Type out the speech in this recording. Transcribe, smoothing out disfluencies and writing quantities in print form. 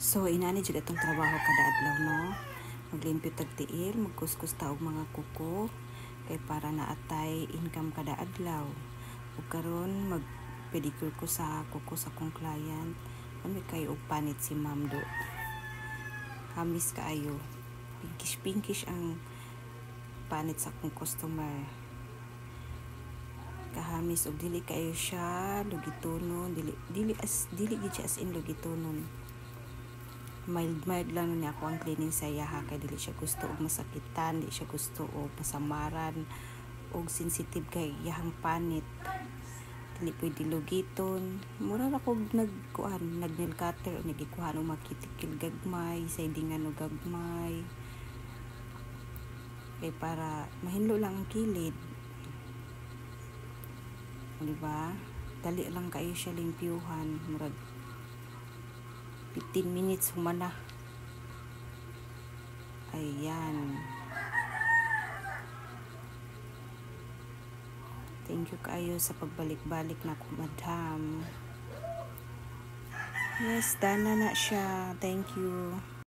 So inani jud atong trabaho kada adlaw no. Maglimpyo tag tiil, magkuskus ta og mga kuko kay para naatay income kada adlaw. Ug karon mag pedicure ko sa kuko sa kong client. Ano kay og panit si Ma'am Do. Kamis kaayo. Pinkish ang panit sa akong customer. Kahamis og dili kayo siya lugitonon, dili gid siya as in lugitonon. Mild lang niya ako ang cleaning sa iya ha, kay dili siya gusto og masakitan, dili siya gusto og pasamaran og sensitive kay iyang panit. Dili pwede lugiton. Mura ra kog nag nail cutter o nagikuhan og makitikil gagmay, sidingan og gagmay. Kay para mahinlo lang ang kilid. Diba? Dali lang kayo siya limpyuhan. Murag 15 minutes humana. Ayan. Thank you kayo sa pagbalik-balik na ko, madam. Yes, dana na siya. Thank you.